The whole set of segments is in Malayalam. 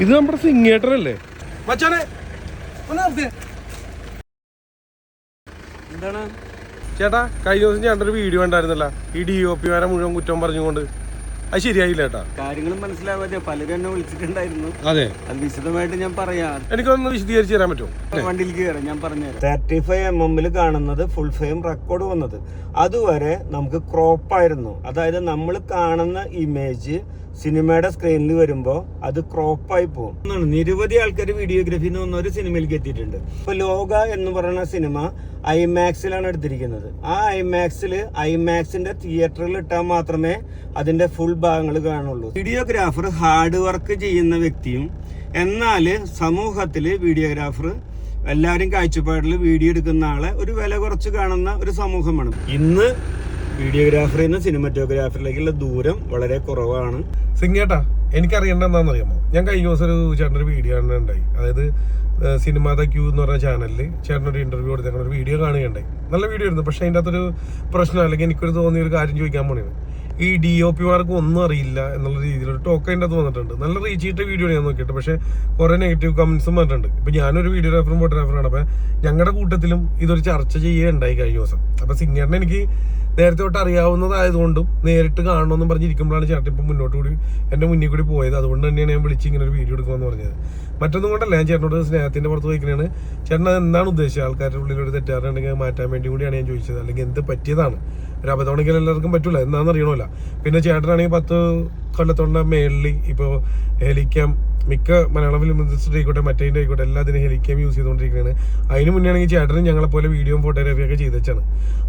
ഇത് നമ്മുടെ സിംഗേറ്റർ അല്ലേ മച്ചാനെ? എന്താണ് ചേട്ടാ, കഴിഞ്ഞ ദിവസം ചേട്ടൻ ഒരു വീഡിയോ ഉണ്ടായിരുന്നല്ല, ഈ DOP-മാരെ മുഴുവൻ കുറ്റം പറഞ്ഞുകൊണ്ട്. അത് ശരിയായില്ല ചേട്ടാ. കാര്യങ്ങൾ മനസ്സിലാവാതെ പലരും എന്നെ വിളിച്ചിട്ടുണ്ടായിരുന്നു. അതെ, അത് വിശദമായിട്ട് ഞാൻ പറയാം. എനിക്കൊന്ന് വിശദീകരിച്ച് തരാൻ പറ്റുമോ? വണ്ടിയിൽ കയറാം, ഞാൻ പറഞ്ഞുതരാം. 35mm കാണുന്നത് ഫുൾ ഫ്രെയിം റെക്കോർഡ് വന്നത് അതുവരെ നമുക്ക് ക്രോപ്പായിരുന്നു. അതായത് നമ്മൾ കാണുന്ന ഇമേജ് സിനിമയുടെ സ്ക്രീനിൽ വരുമ്പോൾ അത് ക്രോപ്പായി പോകും. നിരവധി ആൾക്കാർ വീഡിയോഗ്രാഫി എന്ന് പറഞ്ഞ ഒരു സിനിമയിലേക്ക് എത്തിയിട്ടുണ്ട്. ഇപ്പൊ ലോക എന്ന് പറയുന്ന സിനിമ IMAX-ലാണ് എടുത്തിരിക്കുന്നത്. ആ ഐമാക്സിന്റെ തിയേറ്ററിൽ ഇട്ടാൽ മാത്രമേ അതിന്റെ ഫുൾ ഭാഗങ്ങൾ കാണുള്ളൂ. വീഡിയോഗ്രാഫർ ഹാർഡ് വർക്ക് ചെയ്യുന്ന വ്യക്തിയും എന്നാൽ സമൂഹത്തില് വീഡിയോഗ്രാഫർ എല്ലാവരും കാഴ്ചപ്പാടിൽ വീഡിയോ എടുക്കുന്ന ആളെ ഒരു വില കുറച്ച് കാണുന്ന ഒരു സമൂഹമാണ് ഇന്ന്. വീഡിയോഗ്രാഫറിൽ നിന്ന് സിനിമാറ്റോഗ്രാഫറിലേക്കുള്ള ദൂരം വളരെ കുറവാണ്. സിംഗേട്ടാ, എനിക്കറിയേണ്ട എന്താണെന്നറിയാമോ? ഞാൻ കഴിഞ്ഞ ദിവസം ഒരു ചേട്ടനൊരു വീഡിയോ ഉണ്ടായി. അതായത് സിനിമ ദ ക്യൂ എന്ന് പറഞ്ഞ ചാനലിൽ ചേട്ടനൊരു ഇന്റർവ്യൂ കൊടുത്തേക്കുന്ന ഒരു വീഡിയോ കാണുകയുണ്ടായി. നല്ല വീഡിയോ ആയിരുന്നു. പക്ഷെ അതിൻ്റെ അകത്തൊരു പ്രശ്നം, അല്ലെങ്കിൽ എനിക്കൊരു തോന്നിയൊരു കാര്യം ചോദിക്കാൻ പോണേ. ഈ DOP-മാർക്ക് ഒന്നും അറിയില്ല എന്നുള്ള രീതിയിലൊരു ടോക്ക് അതിൻ്റെ അകത്ത് വന്നിട്ടുണ്ട്. നല്ല റീച്ച് ചെയ്തിട്ട് വീഡിയോ ഞാൻ നോക്കിയിട്ട്, പക്ഷെ കുറേ നെഗറ്റീവ് കമന്റ്സും വന്നിട്ടുണ്ട്. ഇപ്പം ഞാനൊരു വീഡിയോഗ്രാഫറും ഫോട്ടോഗ്രാഫറാണ്. അപ്പം ഞങ്ങളുടെ കൂട്ടത്തിലും ഇതൊരു ചർച്ച ചെയ്യുകയുണ്ടായി കഴിഞ്ഞ ദിവസം. അപ്പം സിംഗേറിനെ എനിക്ക് നേരത്തെ തൊട്ട് അറിയാവുന്നതായതുകൊണ്ടും നേരിട്ട് കാണണമെന്നും പറഞ്ഞിരിക്കുമ്പോഴാണ് ചേട്ടൻ ഇപ്പം മുന്നോട്ട് കൂടി എൻ്റെ മുന്നിൽ കൂടി പോയത്. അതുകൊണ്ട് തന്നെയാണ് ഞാൻ വിളിച്ച് ഇങ്ങനെ ഒരു വീഡിയോ എടുക്കുമെന്ന് പറഞ്ഞത്. മറ്റൊന്നും കൊണ്ടല്ല, ഞാൻ ചേട്ടനോട് സ്നേഹത്തിൻ്റെ പുറത്ത് വയ്ക്കുന്നതാണ്. ചേട്ടൻ എന്താണ് ഉദ്ദേശിച്ചത്? ആൾക്കാരുടെ ഉള്ളിൽ ഒരു തെറ്റാറുണ്ടെങ്കിൽ മാറ്റാൻ വേണ്ടി കൂടിയാണ് ഞാൻ ചോദിച്ചത്. അല്ലെങ്കിൽ എന്ത് പറ്റിയതാണ്? ഒരു അബദ്ധമാണെങ്കിൽ എല്ലാവർക്കും പറ്റില്ല, എന്താണെന്ന് അറിയണമല്ല. പിന്നെ ചേട്ടനാണെങ്കിൽ 10 കൊല്ലത്തോണ്ട മേളിൽ ഇപ്പോൾ ഹെലിക്യാം മിക്ക മലയാളം ഫിലിം ഇൻഡസ്ട്രി ആയിക്കോട്ടെ മറ്റേതിൻ്റെ ആയിക്കോട്ടെ എല്ലാത്തിനും ഹെലിക്യാം യൂസ് ചെയ്തുകൊണ്ടിരിക്കുകയാണ്. അതിന് മുന്നേ ആണെങ്കിൽ ചേട്ടനും ഞങ്ങളെപ്പോലെ വീഡിയോ ഫോട്ടോഗ്രാഫിയൊക്കെ ചെയ്ത് വെച്ചാണ്.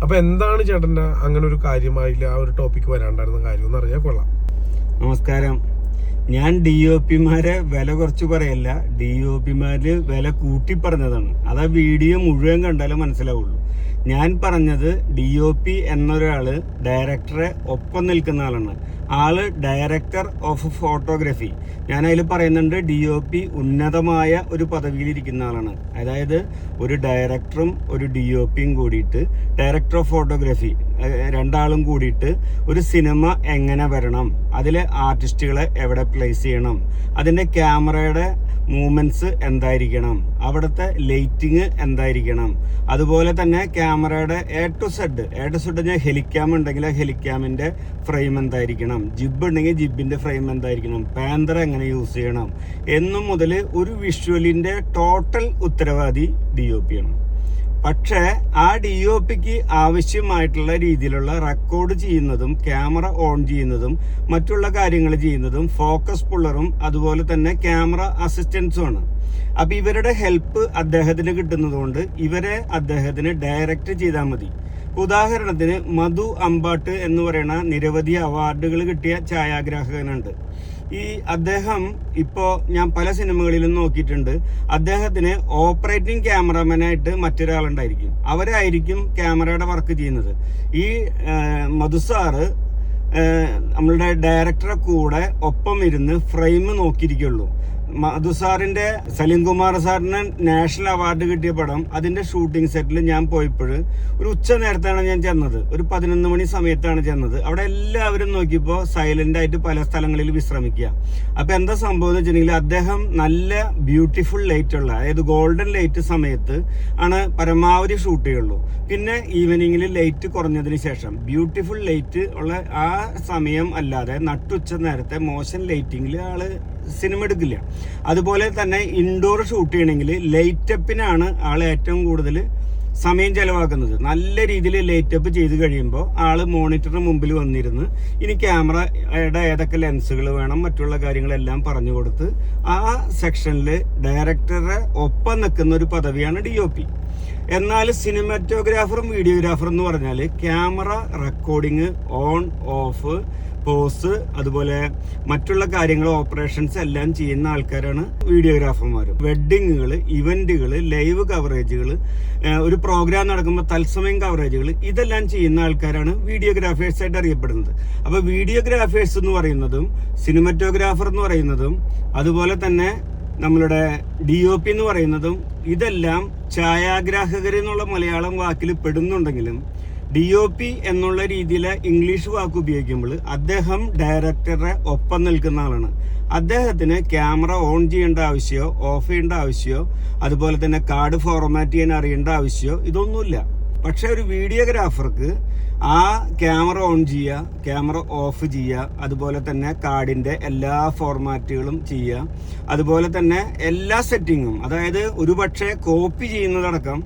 അപ്പോൾ എന്താണ് ചേട്ടൻ്റെ അങ്ങനെ ഒരു കാര്യമായില്ല ആ ഒരു ടോപ്പിക്ക് വരാണ്ടായിരുന്ന കാര്യം എന്ന് അറിയാൻ കൊള്ളാം. നമസ്കാരം. ഞാൻ DOP-മാരെ വില കുറച്ച് പറയല്ല, DOP-മാര് വില കൂട്ടി പറഞ്ഞതാണ്. അത് ആ വീഡിയോ മുഴുവൻ കണ്ടാലേ മനസ്സിലാവുള്ളൂ. ഞാൻ പറഞ്ഞത് DOP എന്നൊരാള് ഡയറക്ടറെ ഒപ്പം നിൽക്കുന്ന ആളാണ്. ആള് ഡയറക്ടർ ഓഫ് ഫോട്ടോഗ്രാഫി. ഞാൻ അതിൽ പറയുന്നുണ്ട് DOP ഉന്നതമായ ഒരു പദവിയിലിരിക്കുന്ന ആളാണ്. അതായത് ഒരു ഡയറക്ടറും ഒരു DOP-യും കൂടിയിട്ട്, ഡയറക്ടർ ഓഫ് ഫോട്ടോഗ്രാഫി രണ്ടാളും കൂടിയിട്ട് ഒരു സിനിമ എങ്ങനെ വരണം, അതിലെ ആർട്ടിസ്റ്റുകളെ എവിടെ പ്ലേസ് ചെയ്യണം, അതിൻ്റെ ക്യാമറയുടെ മൂവ്മെന്റ്സ് എന്തായിരിക്കണം, അവിടുത്തെ ലൈറ്റിങ് എന്തായിരിക്കണം, അതുപോലെ തന്നെ ക്യാമറയുടെ A to Z ഞാൻ ഹെലിക്യാം ഉണ്ടെങ്കിൽ ആ ഹെലിക്യാമിന്റെ ഫ്രെയിം എന്തായിരിക്കണം, ജിബ് ഉണ്ടെങ്കിൽ ജിബിന്റെ ഫ്രെയിം എന്തായിരിക്കണം, പാന്തർ എങ്ങനെ യൂസ് ചെയ്യണം എന്നും മുതൽ ഒരു വിഷ്വലിന്റെ ടോട്ടൽ ഉത്തരവാദി DOP-ആണ്. പക്ഷേ ആ DOP-ക്ക് ആവശ്യമായിട്ടുള്ള രീതിയിലുള്ള റെക്കോർഡ് ചെയ്യുന്നതും ക്യാമറ ഓൺ ചെയ്യുന്നതും മറ്റുള്ള കാര്യങ്ങൾ ചെയ്യുന്നതും ഫോക്കസ് പുള്ളറും അതുപോലെ തന്നെ ക്യാമറ അസിസ്റ്റൻസുമാണ്. അപ്പൊ ഇവരുടെ ഹെൽപ്പ് അദ്ദേഹത്തിന് കിട്ടുന്നത് കൊണ്ട് ഇവരെ അദ്ദേഹത്തിന് ഡയറക്റ്റ് ചെയ്താൽ മതി. ഉദാഹരണത്തിന് മധു അമ്പാട്ട് എന്ന് പറയുന്ന നിരവധി അവാർഡുകൾ കിട്ടിയ ഛായാഗ്രാഹകനുണ്ട്. ഈ അദ്ദേഹം ഇപ്പോൾ ഞാൻ പല സിനിമകളിലും നോക്കിയിട്ടുണ്ട്. അദ്ദേഹത്തിന് ഓപ്പറേറ്റിംഗ് ക്യാമറമാനായിട്ട് മറ്റൊരാളുണ്ടായിരിക്കും, അവരായിരിക്കും ക്യാമറയുടെ വർക്ക് ചെയ്യുന്നത്. ഈ മധുസാറ് നമ്മളുടെ ഡയറക്ടറെ കൂടെ ഒപ്പം ഇരുന്ന് ഫ്രെയിം നോക്കിയിരിക്കുള്ളൂ. മധുസാറിന്റെ സലീം കുമാർ സാറിന് നാഷണൽ അവാർഡ് കിട്ടിയ പടം, അതിന്റെ ഷൂട്ടിംഗ് സെറ്റിൽ ഞാൻ പോയപ്പോൾ ഒരു ഉച്ച നേരത്താണ് ഞാൻ ചെന്നത്. ഒരു 11 മണി സമയത്താണ് ചെന്നത്. അവിടെ എല്ലാവരും നോക്കിയപ്പോൾ സൈലന്റ് ആയിട്ട് പല സ്ഥലങ്ങളിൽ വിശ്രമിക്കുക. അപ്പൊ എന്താ സംഭവം എന്ന് വെച്ചിട്ടുണ്ടെങ്കിൽ അദ്ദേഹം നല്ല ബ്യൂട്ടിഫുൾ ലൈറ്റ് ഉള്ള, അതായത് ഗോൾഡൻ ലൈറ്റ് സമയത്ത് ആണ് പരമാവധി ഷൂട്ട് ചെയ്യുള്ളൂ. പിന്നെ ഈവനിങ്ങിൽ ലൈറ്റ് കുറഞ്ഞതിന് ശേഷം ബ്യൂട്ടിഫുൾ ലൈറ്റ് ഉള്ള ആ സമയം അല്ലാതെ നട്ടുച്ച നേരത്തെ മോശം ലൈറ്റിങ്ങിൽ ആള് സിനിമ എടുക്കില്ല. അതുപോലെ തന്നെ ഇൻഡോർ ഷൂട്ട് ചെയ്യണമെങ്കിൽ ലൈറ്റപ്പിനാണ് ആൾ ഏറ്റവും കൂടുതൽ സമയം ചെലവാക്കുന്നത്. നല്ല രീതിയിൽ ലൈറ്റപ്പ് ചെയ്ത് കഴിയുമ്പോൾ ആള് മോണിറ്ററിന് മുമ്പിൽ വന്നിരുന്ന് ഇനി ക്യാമറയുടെ ഏതൊക്കെ ലെൻസുകൾ വേണം മറ്റുള്ള കാര്യങ്ങളെല്ലാം പറഞ്ഞു കൊടുത്ത് ആ സെക്ഷനിൽ ഡയറക്ടറെ ഒപ്പം നിൽക്കുന്ന ഒരു പദവിയാണ് DOP. എന്നാൽ സിനിമാറ്റോഗ്രാഫറും വീഡിയോഗ്രാഫറും എന്ന് പറഞ്ഞാൽ camera recording, on off, pause, അതുപോലെ മറ്റുള്ള കാര്യങ്ങൾ ഓപ്പറേഷൻസ് എല്ലാം ചെയ്യുന്ന ആൾക്കാരാണ് വീഡിയോഗ്രാഫർമാർ. വെഡ്ഡിങ്ങുകൾ, ഇവന്റുകൾ, ലൈവ് കവറേജുകൾ, ഒരു പ്രോഗ്രാം നടക്കുമ്പോൾ തത്സമയം കവറേജുകൾ, ഇതെല്ലാം ചെയ്യുന്ന ആൾക്കാരാണ് വീഡിയോഗ്രാഫേഴ്സ് ആയിട്ട് അറിയപ്പെടുന്നത്. അപ്പോൾ വീഡിയോഗ്രാഫേഴ്സ് എന്ന് പറയുന്നതും സിനിമാറ്റോഗ്രാഫർ എന്ന് പറയുന്നതും അതുപോലെ തന്നെ നമ്മളുടെ DOP എന്ന് പറയുന്നതും ഇതെല്ലാം ഛായാഗ്രാഹകർ എന്നുള്ള മലയാളം വാക്കിൽ പെടുന്നുണ്ടെങ്കിലും DOP എന്നുള്ള രീതിയിലെ ഇംഗ്ലീഷ് വാക്ക് ഉപയോഗിക്കുമ്പോൾ അദ്ദേഹം ഡയറക്ടറെ ഒപ്പം നിൽക്കുന്ന ആളാണ്. അദ്ദേഹത്തിന് ക്യാമറ ഓൺ ചെയ്യേണ്ട ആവശ്യമോ ഓഫ് ചെയ്യേണ്ട ആവശ്യമോ അതുപോലെ തന്നെ കാർഡ് ഫോർമാറ്റ് ചെയ്യാൻ അറിയേണ്ട ആവശ്യമോ ഇതൊന്നുമില്ല. പക്ഷെ ഒരു വീഡിയോഗ്രാഫർക്ക് ആ ക്യാമറ ഓൺ ചെയ്യുക, ക്യാമറ ഓഫ് ചെയ്യുക, അതുപോലെ തന്നെ കാർഡിൻ്റെ എല്ലാ ഫോർമാറ്റുകളും ചെയ്യുക, അതുപോലെ തന്നെ എല്ലാ സെറ്റിങ്ങും, അതായത് ഒരു പക്ഷേ കോപ്പി ചെയ്യുന്നതടക്കം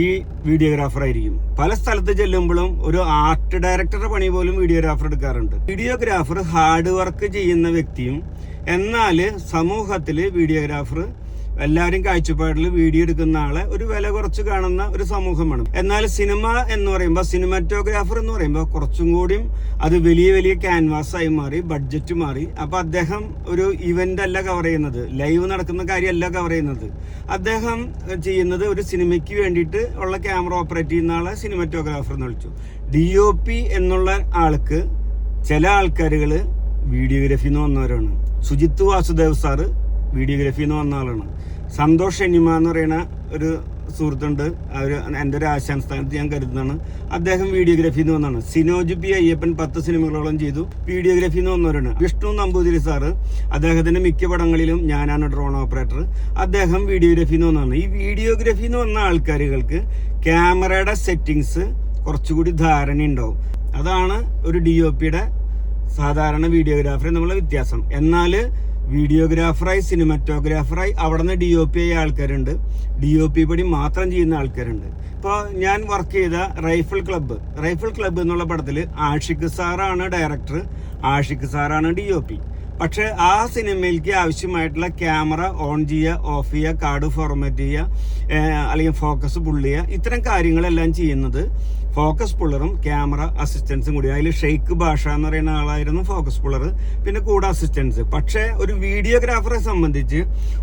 ഈ വീഡിയോഗ്രാഫർ ആയിരിക്കും. പല സ്ഥലത്ത് ചെല്ലുമ്പോഴും ഒരു ആർട്ട് ഡയറക്ടറുടെ പണി പോലും വീഡിയോഗ്രാഫർ എടുക്കാറുണ്ട്. വീഡിയോഗ്രാഫർ ഹാർഡ് വർക്ക് ചെയ്യുന്ന വ്യക്തിയും എന്നാൽ സമൂഹത്തിൽ വീഡിയോഗ്രാഫർ എല്ലാവരും കാഴ്ചപ്പാടിൽ വീഡിയോ എടുക്കുന്ന ആളെ ഒരു വില കുറച്ച് കാണുന്ന ഒരു സമൂഹമാണ്. എന്നാൽ സിനിമ എന്ന് പറയുമ്പോൾ, സിനിമാറ്റോഗ്രാഫർ എന്ന് പറയുമ്പോൾ കുറച്ചും കൂടിയും അത് വലിയ വലിയ ക്യാൻവാസായി മാറി, ബഡ്ജറ്റ് മാറി. അപ്പോൾ അദ്ദേഹം ഒരു ഇവന്റ് അല്ല കവർ ചെയ്യുന്നത്, ലൈവ് നടക്കുന്ന കാര്യമല്ല കവർ ചെയ്യുന്നത്. അദ്ദേഹം ചെയ്യുന്നത് ഒരു സിനിമയ്ക്ക് വേണ്ടിയിട്ട് ഉള്ള ക്യാമറ ഓപ്പറേറ്റ് ചെയ്യുന്ന ആളെ സിനിമാറ്റോഗ്രാഫർ എന്ന് വിളിച്ചു. DOP എന്നുള്ള ആൾക്ക് ചില ആൾക്കാരുകൾ വീഡിയോഗ്രാഫി എന്ന് വന്നവരാണ്. സുജിത്ത് വാസുദേവ് സാറ് വീഡിയോഗ്രാഫി എന്ന് വന്ന ആളാണ്. സന്തോഷ് എനിമ എന്ന് പറയുന്ന ഒരു സുഹൃത്തുണ്ട്, അവർ എൻ്റെ ഒരു ആശാസ്ഥാനത്ത് ഞാൻ കരുതുന്നതാണ്. അദ്ദേഹം വീഡിയോഗ്രാഫി എന്ന് വന്നതാണ്. സിനോജ് P അയ്യപ്പൻ 10 സിനിമകളോളം ചെയ്തു, വീഡിയോഗ്രാഫി എന്ന് വന്നവരാണ്. വിഷ്ണു നമ്പൂതിരി സാറ്, അദ്ദേഹത്തിൻ്റെ മിക്ക പടങ്ങളിലും ഞാനാണ് ഡ്രോൺ ഓപ്പറേറ്റർ, അദ്ദേഹം വീഡിയോഗ്രാഫി എന്ന് വന്നതാണ്. ഈ വീഡിയോഗ്രാഫി എന്ന് വന്ന ആൾക്കാരുകൾക്ക് ക്യാമറയുടെ സെറ്റിങ്സ് കുറച്ചുകൂടി ധാരണയുണ്ടാവും. അതാണ് ഒരു DOPയുടെ സാധാരണ വീഡിയോഗ്രാഫറെ നമ്മളെ വ്യത്യാസം. എന്നാൽ വീഡിയോഗ്രാഫറായി സിനിമാറ്റോഗ്രാഫറായി അവിടെ നിന്ന് DOP ആയ ആൾക്കാരുണ്ട്, DOP പടി മാത്രം ചെയ്യുന്ന ആൾക്കാരുണ്ട്. ഇപ്പോൾ ഞാൻ വർക്ക് ചെയ്ത റൈഫിൾ ക്ലബ്ബ് എന്നുള്ള പടത്തിൽ ആഷിഖ് സാറാണ് ഡയറക്ടർ, ആഷിഖ് സാറാണ് DOP. പക്ഷെ ആ സിനിമയിലേക്ക് ആവശ്യമായിട്ടുള്ള ക്യാമറ ഓൺ ചെയ്യുക, ഓഫ് ചെയ്യുക, കാർഡ് ഫോർമാറ്റ് ചെയ്യുക, അല്ലെങ്കിൽ ഫോക്കസ് പുള്ള് ചെയ്യുക, ഇത്തരം കാര്യങ്ങളെല്ലാം ചെയ്യുന്നത് ഫോക്കസ് പുള്ളറും ക്യാമറ അസിസ്റ്റൻസും കൂടി. അതിൽ ഷെയ്ഖ് ഭാഷ എന്ന് പറയുന്ന ആളായിരുന്നു ഫോക്കസ് പുള്ളർ, പിന്നെ കൂടെ അസിസ്റ്റൻസ്. പക്ഷേ ഒരു വീഡിയോഗ്രാഫറെ സംബന്ധിച്ച്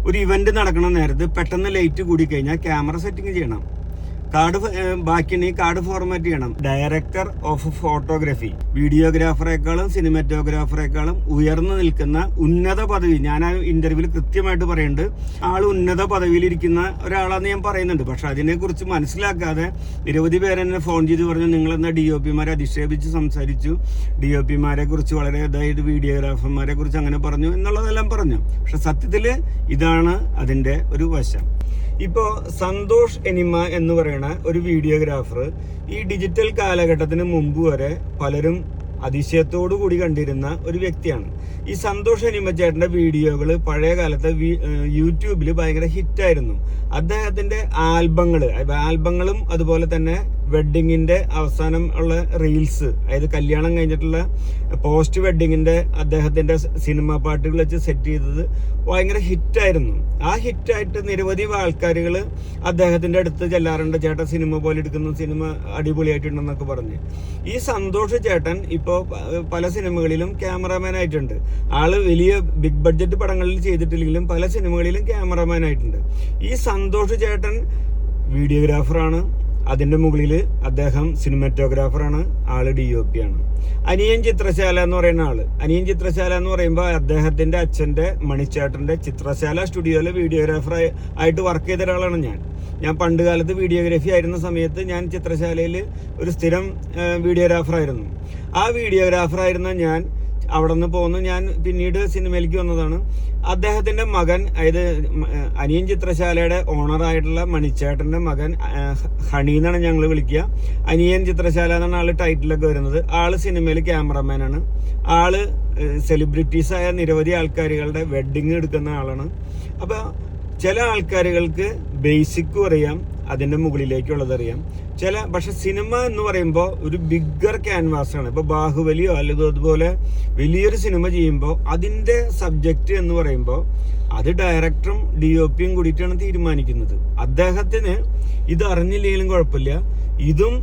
ഒരു ഇവന്റ് നടക്കുന്ന നേരത്ത് പെട്ടെന്ന് ലൈറ്റ് കൂടി കഴിഞ്ഞാൽ ക്യാമറ സെറ്റിംഗ് ചെയ്യണം, ബാക്കിയുണ്ടെങ്കിൽ കാർഡ് ഫോർമാറ്റ് ചെയ്യണം. ഡയറക്ടർ ഓഫ് ഫോട്ടോഗ്രാഫി വീഡിയോഗ്രാഫറേക്കാളും സിനിമാറ്റോഗ്രാഫറേക്കാളും ഉയർന്നു നിൽക്കുന്ന ഉന്നത പദവി, ഞാൻ ആ ഇന്റർവ്യൂവിൽ കൃത്യമായിട്ട് പറയുന്നുണ്ട്, ആൾ ഉന്നത പദവിയിലിരിക്കുന്ന ഒരാളാന്ന് ഞാൻ പറയുന്നുണ്ട്. പക്ഷെ അതിനെക്കുറിച്ച് മനസ്സിലാക്കാതെ നിരവധി പേര് എന്നെ ഫോൺ ചെയ്ത് പറഞ്ഞു, നിങ്ങളെന്താ DOPമാരെ അധിക്ഷേപിച്ച് സംസാരിച്ചു, DOPമാരെ കുറിച്ച് വളരെ ഇതായിട്ട് വീഡിയോഗ്രാഫർമാരെ കുറിച്ച് അങ്ങനെ പറഞ്ഞു എന്നുള്ളതെല്ലാം പറഞ്ഞു. പക്ഷെ സത്യത്തിൽ ഇതാണ് അതിൻ്റെ ഒരു വശം. ഇപ്പോൾ സന്തോഷ് എനിമ എന്ന് പറയുന്ന ഒരു വീഡിയോഗ്രാഫർ ഈ ഡിജിറ്റൽ കാലഘട്ടത്തിന് മുമ്പ് വരെ പലരും അതിശയത്തോടു കൂടി കണ്ടിരുന്ന ഒരു വ്യക്തിയാണ്. ഈ സന്തോഷ് എനിമ ചേട്ടൻ്റെ വീഡിയോകൾ പഴയ കാലത്ത് യൂട്യൂബിൽ ഭയങ്കര ഹിറ്റായിരുന്നു. അദ്ദേഹത്തിൻ്റെ ആൽബങ്ങളും അതുപോലെ തന്നെ വെഡ്ഡിങ്ങിൻ്റെ അവസാനം ഉള്ള റീൽസ്, അതായത് കല്യാണം കഴിഞ്ഞിട്ടുള്ള പോസ്റ്റ് വെഡ്ഡിങ്ങിൻ്റെ അദ്ദേഹത്തിൻ്റെ സിനിമാ പാട്ടുകൾ വെച്ച് സെറ്റ് ചെയ്തത് ഭയങ്കര ഹിറ്റായിരുന്നു. ആ ഹിറ്റായിട്ട് നിരവധി ആൾക്കാരുകൾ അദ്ദേഹത്തിൻ്റെ അടുത്ത് ചെല്ലാറുണ്ട്, ചേട്ടൻ സിനിമ പോലെ എടുക്കുന്നു, സിനിമ അടിപൊളിയായിട്ടുണ്ടെന്നൊക്കെ പറഞ്ഞ്. ഈ സന്തോഷ് ചേട്ടൻ ഇപ്പോൾ പല സിനിമകളിലും ക്യാമറാമാൻ ആയിട്ടുണ്ട്. ആള് വലിയ ബിഗ് ബഡ്ജറ്റ് പടങ്ങളിൽ ചെയ്തിട്ടില്ലെങ്കിലും പല സിനിമകളിലും ക്യാമറാമാൻ ആയിട്ടുണ്ട്. ഈ സന്തോഷ് ചേട്ടൻ വീഡിയോഗ്രാഫറാണ്, അതിൻ്റെ മുകളിൽ അദ്ദേഹം സിനിമാറ്റോഗ്രാഫറാണ്, ആള് DOP ആണ്. അനിയൻ ചിത്രശാല എന്ന് പറയുന്ന ആള്, അനിയൻ ചിത്രശാല എന്ന് പറയുമ്പോൾ അദ്ദേഹത്തിൻ്റെ അച്ഛൻ്റെ മണിച്ചേട്ടൻ്റെ ചിത്രശാല സ്റ്റുഡിയോയിലെ വീഡിയോഗ്രാഫർ ആയിട്ട് വർക്ക് ചെയ്ത ഒരാളാണ് ഞാൻ പണ്ട് കാലത്ത് വീഡിയോഗ്രാഫി ആയിരുന്ന സമയത്ത് ഞാൻ ചിത്രശാലയിൽ ഒരു സ്ഥിരം വീഡിയോഗ്രാഫറായിരുന്നു. ആ വീഡിയോഗ്രാഫറായിരുന്ന ഞാൻ അവിടെ നിന്ന് പോന്ന് ഞാൻ പിന്നീട് സിനിമയിലേക്ക് വന്നതാണ്. അദ്ദേഹത്തിൻ്റെ മകൻ, അതായത് അനിയൻ ചിത്രശാലയുടെ ഓണറായിട്ടുള്ള മണിച്ചേട്ടൻ്റെ മകൻ ഹണി എന്നാണ് ഞങ്ങൾ വിളിക്കുക. അനിയൻ ചിത്രശാല എന്നാണ് ആള് ടൈറ്റിലൊക്കെ വരുന്നത്. ആള് സിനിമയിൽ ക്യാമറമാനാണ്. ആള് സെലിബ്രിറ്റീസായ നിരവധി ആൾക്കാരുകളുടെ വെഡ്ഡിങ് എടുക്കുന്ന ആളാണ്. അപ്പോൾ ചില ആൾക്കാരുകൾക്ക് ബേസിക്കും അറിയാം, അതിൻ്റെ മുകളിലേക്കുള്ളത് അറിയാം. പക്ഷെ സിനിമ എന്ന് പറയുമ്പോൾ ഒരു ബിഗ്ഗർ ക്യാൻവാസാണ്. ഇപ്പോൾ ബാഹുബലിയോ അല്ലെങ്കിൽ അതുപോലെ വലിയൊരു സിനിമ ചെയ്യുമ്പോൾ അതിൻ്റെ സബ്ജക്റ്റ് എന്ന് പറയുമ്പോൾ അത് ഡയറക്ടറും DOPയും കൂടിയിട്ടാണ് തീരുമാനിക്കുന്നത്. അദ്ദേഹത്തിന് ഇത് അറിഞ്ഞില്ലെങ്കിലും കുഴപ്പമില്ല, ഇതും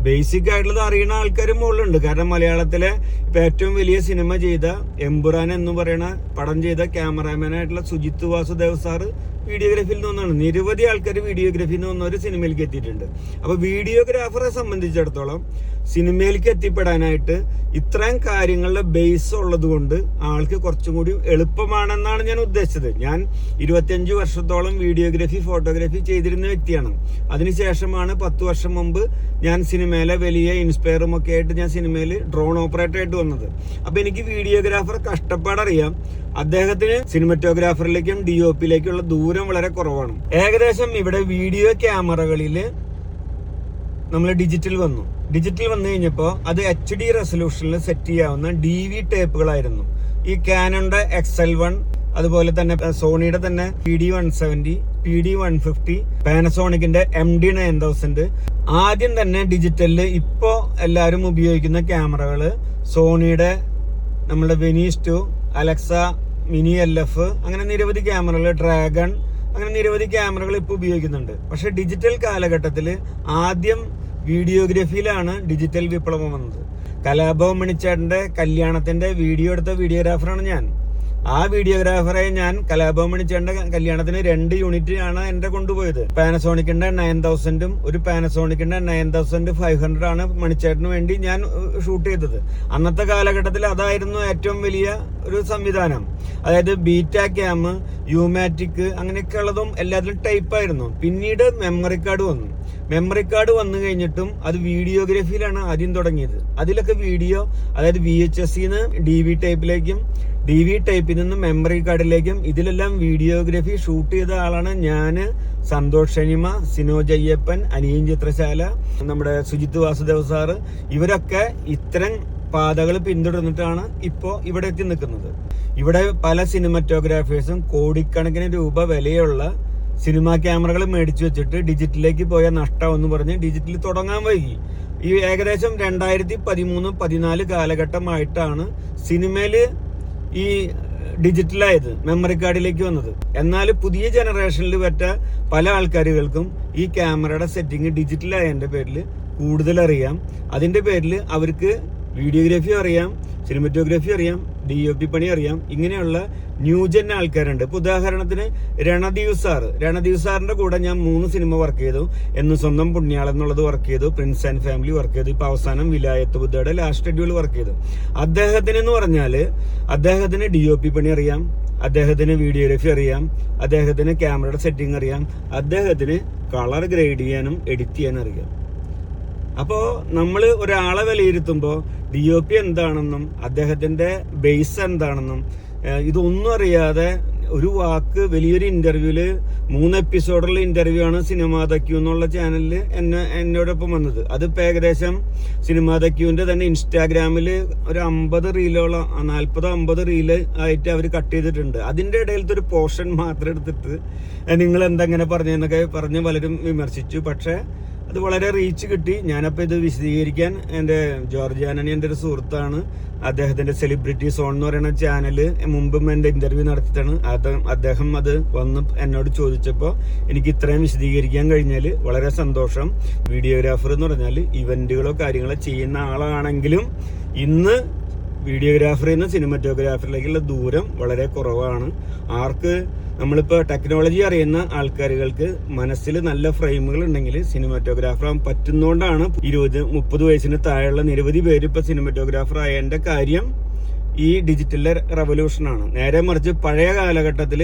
ബേസിക് ആയിട്ടുള്ളത് അറിയുന്ന ആൾക്കാരും മുകളിലുണ്ട്. കാരണം മലയാളത്തിലെ ഇപ്പം ഏറ്റവും വലിയ സിനിമ ചെയ്ത എമ്പുറാൻ എന്ന് പറയുന്ന പടം ചെയ്ത ക്യാമറാമാനായിട്ടുള്ള സുജിത്ത് വാസുദേവ് സാറ് വീഡിയോഗ്രാഫിയിൽ നിന്നാണ്. നിരവധി ആൾക്കാർ വീഡിയോഗ്രാഫിയിൽ നിന്ന് ഒരു സിനിമയിലേക്ക് എത്തിയിട്ടുണ്ട്. അപ്പോൾ വീഡിയോഗ്രാഫറെ സംബന്ധിച്ചിടത്തോളം സിനിമയിലേക്ക് എത്തിപ്പെടാനായിട്ട് ഇത്രയും കാര്യങ്ങളുടെ ബേസ് ഉള്ളത് കൊണ്ട് ആൾക്ക് കുറച്ചും കൂടി എളുപ്പമാണെന്നാണ് ഞാൻ ഉദ്ദേശിച്ചത്. ഞാൻ 25 വർഷത്തോളം വീഡിയോഗ്രാഫി ഫോട്ടോഗ്രാഫി ചെയ്തിരുന്ന വ്യക്തിയാണ്. അതിനുശേഷമാണ് 10 വർഷം മുമ്പ് ഞാൻ സിനിമ സിനിമയിലെ വലിയ ഇൻസ്പയറും ഒക്കെ ആയിട്ട് ഞാൻ സിനിമയിൽ ഡ്രോൺ ഓപ്പറേറ്റർ ആയിട്ട് വന്നത്. അപ്പൊ എനിക്ക് വീഡിയോഗ്രാഫർ കഷ്ടപ്പാടറിയാം. അദ്ദേഹത്തിന് സിനിമറ്റോഗ്രാഫറിലേക്കും DOPയിലേക്കുള്ള ദൂരം വളരെ കുറവാണ്. ഏകദേശം ഇവിടെ വീഡിയോ ക്യാമറകളിൽ നമ്മൾ ഡിജിറ്റൽ വന്നു കഴിഞ്ഞപ്പോൾ അത് HD റെസൊല്യൂഷനിൽ സെറ്റ് ചെയ്യാവുന്ന DV ടേപ്പുകളായിരുന്നു. ഈ കാനോന്റെ XL1, അതുപോലെ തന്നെ സോണിയുടെ തന്നെ PD170, PD150, പാനസോണിക്കിന്റെ MD9000. ആദ്യം തന്നെ ഡിജിറ്റലില് ഇപ്പോ എല്ലാവരും ഉപയോഗിക്കുന്ന ക്യാമറകള് സോണിയുടെ നമ്മുടെ വെനീസ് 2, അലക്സ മിനി LF, അങ്ങനെ നിരവധി ക്യാമറകൾ, ഡ്രാഗൺ, അങ്ങനെ നിരവധി ക്യാമറകൾ ഇപ്പോൾ ഉപയോഗിക്കുന്നുണ്ട്. പക്ഷെ ഡിജിറ്റൽ കാലഘട്ടത്തിൽ ആദ്യം വീഡിയോഗ്രഫിയിലാണ് ഡിജിറ്റൽ വിപ്ലവം വന്നത്. കലാഭവൻ മണിച്ചേട്ടന്റെ കല്യാണത്തിന്റെ വീഡിയോ എടുത്ത വീഡിയോഗ്രാഫറാണ് ഞാൻ. ആ വീഡിയോഗ്രാഫറെ ഞാൻ കലാഭവൻ മണിച്ചേട്ടന്റെ കല്യാണത്തിന് 2 യൂണിറ്റ് ആണ് എന്റെ കൊണ്ടുപോയത്. പാനസോണിക്കിന്റെ 9000ഉം ഒരു പാനസോണിക്കിന്റെ 9500 ആണ് മണിച്ചേട്ടന് വേണ്ടി ഞാൻ ഷൂട്ട് ചെയ്തത്. അന്നത്തെ കാലഘട്ടത്തിൽ അതായിരുന്നു ഏറ്റവും വലിയ ഒരു സംവിധാനം. അതായത് ബീറ്റ ക്യാം, യൂമാറ്റിക്, അങ്ങനെയൊക്കെ ഉള്ളതും എല്ലാത്തിലും ടൈപ്പായിരുന്നു. പിന്നീട് മെമ്മറി കാർഡ് വന്നു കഴിഞ്ഞിട്ടും അത് വീഡിയോഗ്രഫിയിലാണ് ആദ്യം തുടങ്ങിയത്. അതിലൊക്കെ വീഡിയോ, അതായത് VHS-ന്ന് DV ടൈപ്പിലേക്കും DV ടൈപ്പിൽ നിന്ന് മെമ്മറി കാർഡിലേക്കും ഇതിലെല്ലാം വീഡിയോഗ്രഫി ഷൂട്ട് ചെയ്ത ആളാണ് ഞാന്, സന്തോഷ് ഷനിമ, സിനോജ് അയ്യപ്പൻ, അനിയൻ ചിത്രശാല, നമ്മുടെ സുജിത് വാസുദേവ് സാറ്. ഇവരൊക്കെ ഇത്തരം പാതകൾ പിന്തുടർന്നിട്ടാണ് ഇപ്പോൾ ഇവിടെ എത്തി നിൽക്കുന്നത്. ഇവിടെ പല സിനിമറ്റോഗ്രാഫേഴ്സും കോടിക്കണക്കിന് രൂപ വിലയുള്ള സിനിമാ ക്യാമറകൾ മേടിച്ചു വെച്ചിട്ട് ഡിജിറ്റലിലേക്ക് പോയ നഷ്ടമെന്ന് പറഞ്ഞ് ഡിജിറ്റൽ തുടങ്ങാൻ വൈകി. ഈ ഏകദേശം 2013-14 കാലഘട്ടമായിട്ടാണ് സിനിമയില് ഈ ഡിജിറ്റലായത്, മെമ്മറി കാർഡിലേക്ക് വന്നത്. എന്നാൽ പുതിയ ജനറേഷനിൽ പറ്റ പല ആൾക്കാരുകൾക്കും ഈ ക്യാമറയുടെ സെറ്റിംഗ് ഡിജിറ്റലായതിന്റെ പേരിൽ കൂടുതൽ അറിയാം. അതിന്റെ പേരിൽ അവർക്ക് വീഡിയോഗ്രാഫി അറിയാം, സിനിമറ്റോഗ്രാഫി അറിയാം, DOP പണി അറിയാം. ഇങ്ങനെയുള്ള ന്യൂജൻ ആൾക്കാരുണ്ട്. ഇപ്പൊ ഉദാഹരണത്തിന് രണദീവ് സാറിന്റെ കൂടെ ഞാൻ 3 സിനിമ വർക്ക് ചെയ്തു. എന്ന് സ്വന്തം പുണ്യാളം എന്നുള്ളത് വർക്ക് ചെയ്തു, പ്രിൻസ് ആൻഡ് ഫാമിലി വർക്ക് ചെയ്തു, ഇപ്പൊ അവസാനം വിലായത്ത് ബുദ്ധയുടെ ലാസ്റ്റ് ഷെഡ്യൂൾ വർക്ക് ചെയ്തു. അദ്ദേഹത്തിന് എന്ന് പറഞ്ഞാല് അദ്ദേഹത്തിന് DOP പണി അറിയാം, അദ്ദേഹത്തിന് വീഡിയോഗ്രാഫി അറിയാം, അദ്ദേഹത്തിന് ക്യാമറയുടെ സെറ്റിംഗ് അറിയാം, അദ്ദേഹത്തിന് കളർ ഗ്രേഡ് ചെയ്യാനും എഡിറ്റ് ചെയ്യാനും അറിയാം. അപ്പോൾ നമ്മൾ ഒരാളെ വിലയിരുത്തുമ്പോൾ DOP എന്താണെന്നും അദ്ദേഹത്തിന്റെ ബേസ് എന്താണെന്നും ഇതൊന്നും അറിയാതെ ഒരു വാക്ക് വലിയൊരു ഇന്റർവ്യൂല് 3 എപ്പിസോഡുള്ള ഇന്റർവ്യൂ ആണ് സിനിമാതക്യൂ എന്നുള്ള ചാനലില് എന്നോടൊപ്പം വന്നത്. അതിപ്പോ ഏകദേശം സിനിമാതക്യൂവിന്റെ തന്നെ ഇൻസ്റ്റാഗ്രാമില് ഒരു 50 റീലോളം 40-50 റീല് ആയിട്ട് അവർ കട്ട് ചെയ്തിട്ടുണ്ട്. അതിന്റെ ഇടയിലത്തെ ഒരു പോർഷൻ മാത്രം എടുത്തിട്ട് നിങ്ങൾ എന്തെങ്ങനെ പറഞ്ഞെന്നൊക്കെ പറഞ്ഞ് പലരും വിമർശിച്ചു. പക്ഷെ അത് വളരെ റീച്ച് കിട്ടി. ഞാനപ്പോൾ ഇത് വിശദീകരിക്കാൻ എൻ്റെ ജോർജ് ആന്റണി എൻ്റെ ഒരു സുഹൃത്താണ്. അദ്ദേഹത്തിന്റെ സെലിബ്രിറ്റി സോൺ എന്ന് പറയുന്ന ചാനല് മുമ്പും എൻ്റെ ഇന്റർവ്യൂ നടത്തിയിട്ടാണ്. അദ്ദേഹം അത് വന്ന് എന്നോട് ചോദിച്ചപ്പോൾ എനിക്ക് ഇത്രയും വിശദീകരിക്കാൻ കഴിഞ്ഞാൽ വളരെ സന്തോഷം. വീഡിയോഗ്രാഫർ എന്ന് പറഞ്ഞാൽ ഇവന്റുകളോ കാര്യങ്ങളോ ചെയ്യുന്ന ആളാണെങ്കിലും ഇന്ന് വീഡിയോഗ്രാഫറിൽ നിന്ന് സിനിമറ്റോഗ്രാഫറിലേക്കുള്ള ദൂരം വളരെ കുറവാണ്. ആർക്ക് നമ്മളിപ്പോൾ ടെക്നോളജി അറിയുന്ന ആൾക്കാരുകൾക്ക് മനസ്സിൽ നല്ല ഫ്രെയിമുകൾ ഉണ്ടെങ്കിൽ സിനിമാറ്റോഗ്രാഫർ ആകാൻ പറ്റുന്നതുകൊണ്ടാണ് 20-30 വയസ്സിന് താഴെയുള്ള നിരവധി പേര് ഇപ്പൊ സിനിമാറ്റോഗ്രാഫർ ആയതിന്റെ കാര്യം ഈ ഡിജിറ്റൽ റെവല്യൂഷനാണ്. നേരെ മറിച്ച് പഴയ കാലഘട്ടത്തിൽ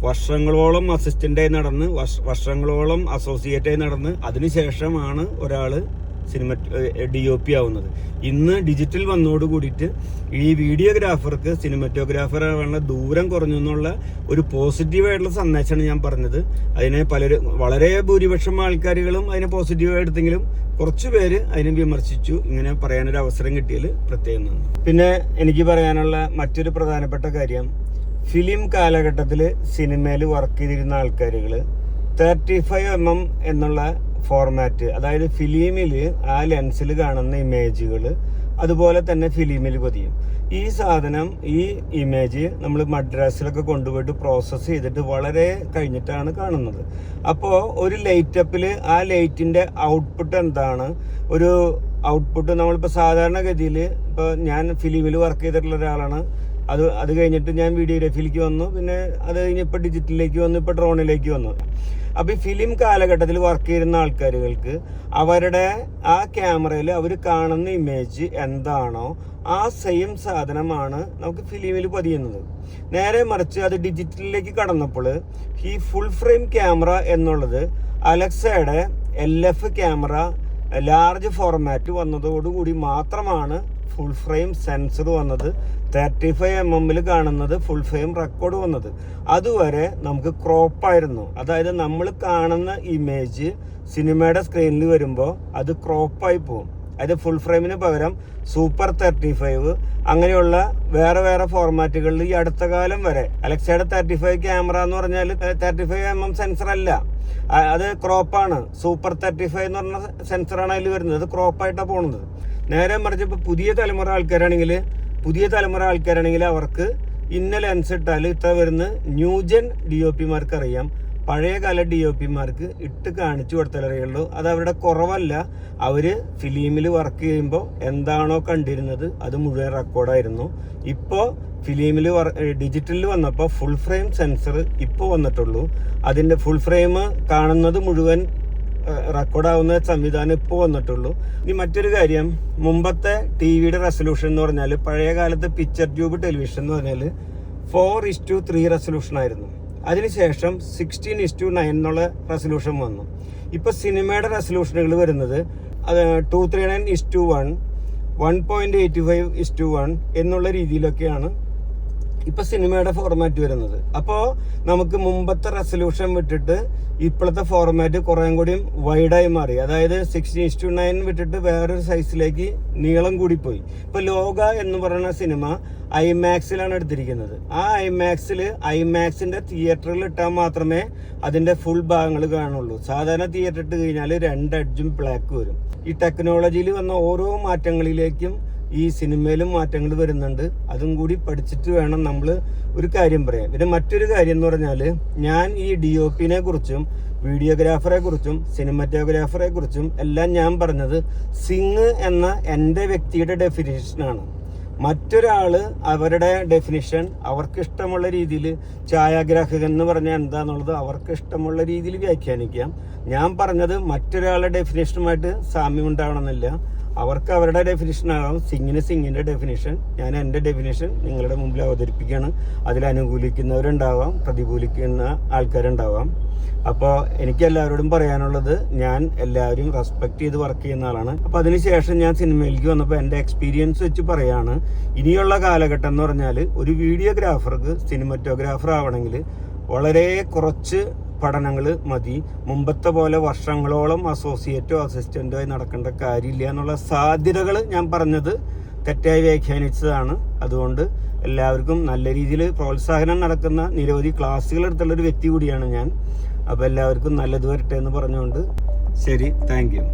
വർഷങ്ങളോളം അസിസ്റ്റന്റായി നടന്ന് വർഷങ്ങളോളം അസോസിയേറ്റായി നടന്ന് അതിനുശേഷമാണ് ഒരാള് DOP ആവുന്നത്. ഇന്ന് ഡിജിറ്റൽ വന്നോട് കൂടിയിട്ട് ഈ വീഡിയോഗ്രാഫർക്ക് സിനിമറ്റോഗ്രാഫർ ആവാനുള്ള ദൂരം കുറഞ്ഞു എന്നുള്ള ഒരു പോസിറ്റീവായിട്ടുള്ള സന്ദേശമാണ് ഞാൻ പറഞ്ഞത്. അതിനെ പലരും, വളരെ ഭൂരിപക്ഷം ആൾക്കാരുകളും അതിനെ പോസിറ്റീവായി എടുത്തെങ്കിലും കുറച്ചു പേര് അതിനെ വിമർശിച്ചു. ഇങ്ങനെ പറയാനൊരു അവസരം കിട്ടിയതിൽ പ്രത്യേകം നന്ദി. പിന്നെ എനിക്ക് പറയാനുള്ള മറ്റൊരു പ്രധാനപ്പെട്ട കാര്യം, ഫിലിം കാലഘട്ടത്തിൽ സിനിമയിൽ വർക്ക് ചെയ്തിരുന്ന ആൾക്കാരുകൾ 35mm എന്നുള്ള ഫോർമാറ്റ്, അതായത് ഫിലിമിൽ ആ ലെൻസിൽ കാണുന്ന ഇമേജുകൾ അതുപോലെ തന്നെ ഫിലിമിൽ പതിയും. ഈ സാധനം, ഈ ഇമേജ് നമ്മൾ മദ്രാസിലൊക്കെ കൊണ്ടുപോയിട്ട് പ്രോസസ്സ് ചെയ്തിട്ട് വളരെ കഴിഞ്ഞിട്ടാണ് കാണുന്നത്. അപ്പോൾ ഒരു ലൈറ്റപ്പിൽ ആ ലൈറ്റിന്റെ ഔട്ട്പുട്ട് എന്താണ്, ഒരു ഔട്ട്പുട്ട് നമ്മളിപ്പോൾ സാധാരണഗതിയിൽ, ഇപ്പോൾ ഞാൻ ഫിലിമിൽ വർക്ക് ചെയ്തിട്ടുള്ള ഒരാളാണ്. അത് കഴിഞ്ഞിട്ട് ഞാൻ വീഡിയോഗ്രാഫിയിലേക്ക് വന്നു, പിന്നെ അത് കഴിഞ്ഞ് ഇപ്പോൾ ഡിജിറ്റലിലേക്ക് വന്നു, ഇപ്പോൾ ഡ്രോണിലേക്ക് വന്നു. അപ്പോൾ ഈ ഫിലിം കാലഘട്ടത്തിൽ വർക്ക് ചെയ്യുന്ന ആൾക്കാരുകൾക്ക് അവരുടെ ആ ക്യാമറയിൽ അവർ കാണുന്ന ഇമേജ് എന്താണോ ആ സെയിം സാധനമാണ് നമുക്ക് ഫിലിമിൽ പതിയുന്നത്. നേരെ മറിച്ച് അത് ഡിജിറ്റലിലേക്ക് കടന്നപ്പോൾ ഈ ഫുൾ ഫ്രെയിം ക്യാമറ എന്നുള്ളത് അലക്സയുടെ LF ക്യാമറ ലാർജ് ഫോർമാറ്റ് വന്നതോടുകൂടി മാത്രമാണ് ഫുൾ ഫ്രെയിം സെൻസർ വന്നത്, 35mm കാണുന്നത് ഫുൾ ഫ്രെയിം റെക്കോർഡ് വന്നത്. അതുവരെ നമുക്ക് ക്രോപ്പായിരുന്നു. അതായത് നമ്മൾ കാണുന്ന ഇമേജ് സിനിമയുടെ സ്ക്രീനിൽ വരുമ്പോൾ അത് ക്രോപ്പായി പോകും. അത് ഫുൾ ഫ്രെയിമിന് പകരം സൂപ്പർ 35 അങ്ങനെയുള്ള വേറെ ഫോർമാറ്റുകളിൽ ഈ അടുത്ത കാലം വരെ അലക്സയുടെ 35 ക്യാമറ എന്ന് പറഞ്ഞാൽ 35mm സെൻസർ അല്ല, അത് ക്രോപ്പാണ്. സൂപ്പർ 35 എന്ന് പറഞ്ഞ സെൻസറാണ് അതിൽ വരുന്നത്. അത് ക്രോപ്പായിട്ടാണ് പോകുന്നത്. നേരെ മറിച്ച് ഇപ്പോൾ പുതിയ തലമുറ ആൾക്കാരാണെങ്കിൽ അവർക്ക് ഇന്ന ലെൻസ് ഇട്ടാൽ ഇത്ര വരുന്ന ന്യൂജൻ DOPമാർക്ക് അറിയാം. പഴയകാല DOPമാർക്ക് ഇട്ട് കാണിച്ചു കൊടുത്താലേ അറിയുള്ളൂ. അത് അവരുടെ കുറവല്ല. അവർ ഫിലിമിൽ വർക്ക് ചെയ്യുമ്പോൾ എന്താണോ കണ്ടിരുന്നത് അത് മുഴുവൻ റെക്കോർഡായിരുന്നു. ഇപ്പോൾ ഫിലിമിൽ ഡിജിറ്റലിൽ വന്നപ്പോൾ ഫുൾ ഫ്രെയിം സെൻസർ ഇപ്പോൾ വന്നിട്ടുള്ളൂ. അതിൻ്റെ ഫുൾ ഫ്രെയിം കാണുന്നത് മുഴുവൻ റെക്കോർഡാവുന്ന സംവിധാനം ഇപ്പോൾ വന്നിട്ടുള്ളൂ. ഇനി മറ്റൊരു കാര്യം, മുമ്പത്തെ ടിവിയുടെ റെസൊല്യൂഷൻ എന്ന് പറഞ്ഞാൽ പഴയ കാലത്ത് പിക്ചർ ട്യൂബ് ടെലിവിഷൻ എന്ന് പറഞ്ഞാൽ 4:3 റെസൊല്യൂഷൻ ആയിരുന്നു. അതിനുശേഷം 16:9 എന്നുള്ള റെസൊല്യൂഷൻ വന്നു. ഇപ്പോൾ സിനിമയുടെ റെസൊല്യൂഷനുകൾ വരുന്നത് 239:1, 1.85:1 എന്നുള്ള രീതിയിലൊക്കെയാണ് ഇപ്പോൾ സിനിമയുടെ ഫോർമാറ്റ് വരുന്നത്. അപ്പോൾ നമുക്ക് മുമ്പത്തെ റെസൊല്യൂഷൻ വിട്ടിട്ട് ഇപ്പോഴത്തെ ഫോർമാറ്റ് കുറേം കൂടിയും വൈഡായി മാറി. അതായത് 16:9 വിട്ടിട്ട് വേറൊരു സൈസിലേക്ക് നീളം കൂടിപ്പോയി. ഇപ്പോൾ ലോക എന്ന് പറയുന്ന സിനിമ IMAX-ലാണ് എടുത്തിരിക്കുന്നത്. ആ ഐമാക്സിൻ്റെ തിയേറ്ററിൽ ഇട്ടാൽ മാത്രമേ അതിൻ്റെ ഫുൾ ഭാഗങ്ങൾ കാണുള്ളൂ. സാധാരണ തിയേറ്റർ ഇട്ട് കഴിഞ്ഞാൽ 2 എഡ്ജും ബ്ലാക്ക് വരും. ഈ ടെക്നോളജിയിൽ വന്ന ഓരോ മാറ്റങ്ങളിലേക്കും ഈ സിനിമയിലും മാറ്റങ്ങൾ വരുന്നുണ്ട്. അതും കൂടി പഠിച്ചിട്ട് വേണം നമ്മൾ ഒരു കാര്യം പറയാൻ. പിന്നെ മറ്റൊരു കാര്യം എന്ന് പറഞ്ഞാൽ, ഞാൻ ഈ DOPനെ കുറിച്ചും വീഡിയോഗ്രാഫറെ കുറിച്ചും സിനിമാറ്റോഗ്രാഫറെ കുറിച്ചും എല്ലാം ഞാൻ പറഞ്ഞത് സിങ് എന്ന എൻ്റെ വ്യക്തിയുടെ ഡെഫിനിഷനാണ്. മറ്റൊരാൾ അവരുടെ ഡെഫിനിഷൻ അവർക്ക് ഇഷ്ടമുള്ള രീതിയിൽ, ഛായാഗ്രാഹകൻ എന്ന് പറഞ്ഞാൽ എന്താണെന്നുള്ളത് അവർക്ക് ഇഷ്ടമുള്ള രീതിയിൽ വ്യാഖ്യാനിക്കാം. ഞാൻ പറഞ്ഞത് മറ്റൊരാളുടെ ഡെഫിനിഷനുമായിട്ട് സാമ്യം ഉണ്ടാവണമെന്നില്ല. അവർക്ക് അവരുടെ ഡെഫിനിഷൻ ആകാം. സിങ്ങിൻ്റെ ഡെഫിനിഷൻ, ഞാൻ എൻ്റെ ഡെഫിനിഷൻ നിങ്ങളുടെ മുമ്പിൽ അവതരിപ്പിക്കുകയാണ്. അതിൽ അനുകൂലിക്കുന്നവരുണ്ടാവാം, പ്രതികൂലിക്കുന്ന ആൾക്കാരുണ്ടാവാം. അപ്പോൾ എനിക്ക് എല്ലാവരോടും പറയാനുള്ളത്, ഞാൻ എല്ലാവരും റെസ്പെക്ട് ചെയ്ത് വർക്ക് ചെയ്യുന്ന ആളാണ്. അപ്പോൾ അതിനുശേഷം ഞാൻ സിനിമയിലേക്ക് വന്നപ്പോൾ എൻ്റെ എക്സ്പീരിയൻസ് വെച്ച് പറയാണ്, ഇനിയുള്ള കാലഘട്ടം എന്ന് പറഞ്ഞാൽ ഒരു വീഡിയോഗ്രാഫർക്ക് സിനിമാറ്റോഗ്രാഫർ ആവണമെങ്കിൽ വളരെ കുറച്ച് പഠനങ്ങൾ മതി. മുമ്പത്തെ പോലെ വർഷങ്ങളോളം അസോസിയേറ്റോ അസിസ്റ്റൻറ്റോ ആയി നടക്കേണ്ട കാര്യമില്ല എന്നുള്ള സാധ്യതകൾ ഞാൻ പറഞ്ഞത് തെറ്റായി വ്യാഖ്യാനിച്ചതാണ്. അതുകൊണ്ട് എല്ലാവർക്കും നല്ല രീതിയിൽ പ്രോത്സാഹനം നടക്കുന്ന നിരവധി ക്ലാസ്സുകൾ എടുത്തുള്ളൊരു വ്യക്തി കൂടിയാണ് ഞാൻ. അപ്പോൾ എല്ലാവർക്കും നല്ലത് വരട്ടെ എന്ന് പറഞ്ഞുകൊണ്ട് ശരി, താങ്ക് യു.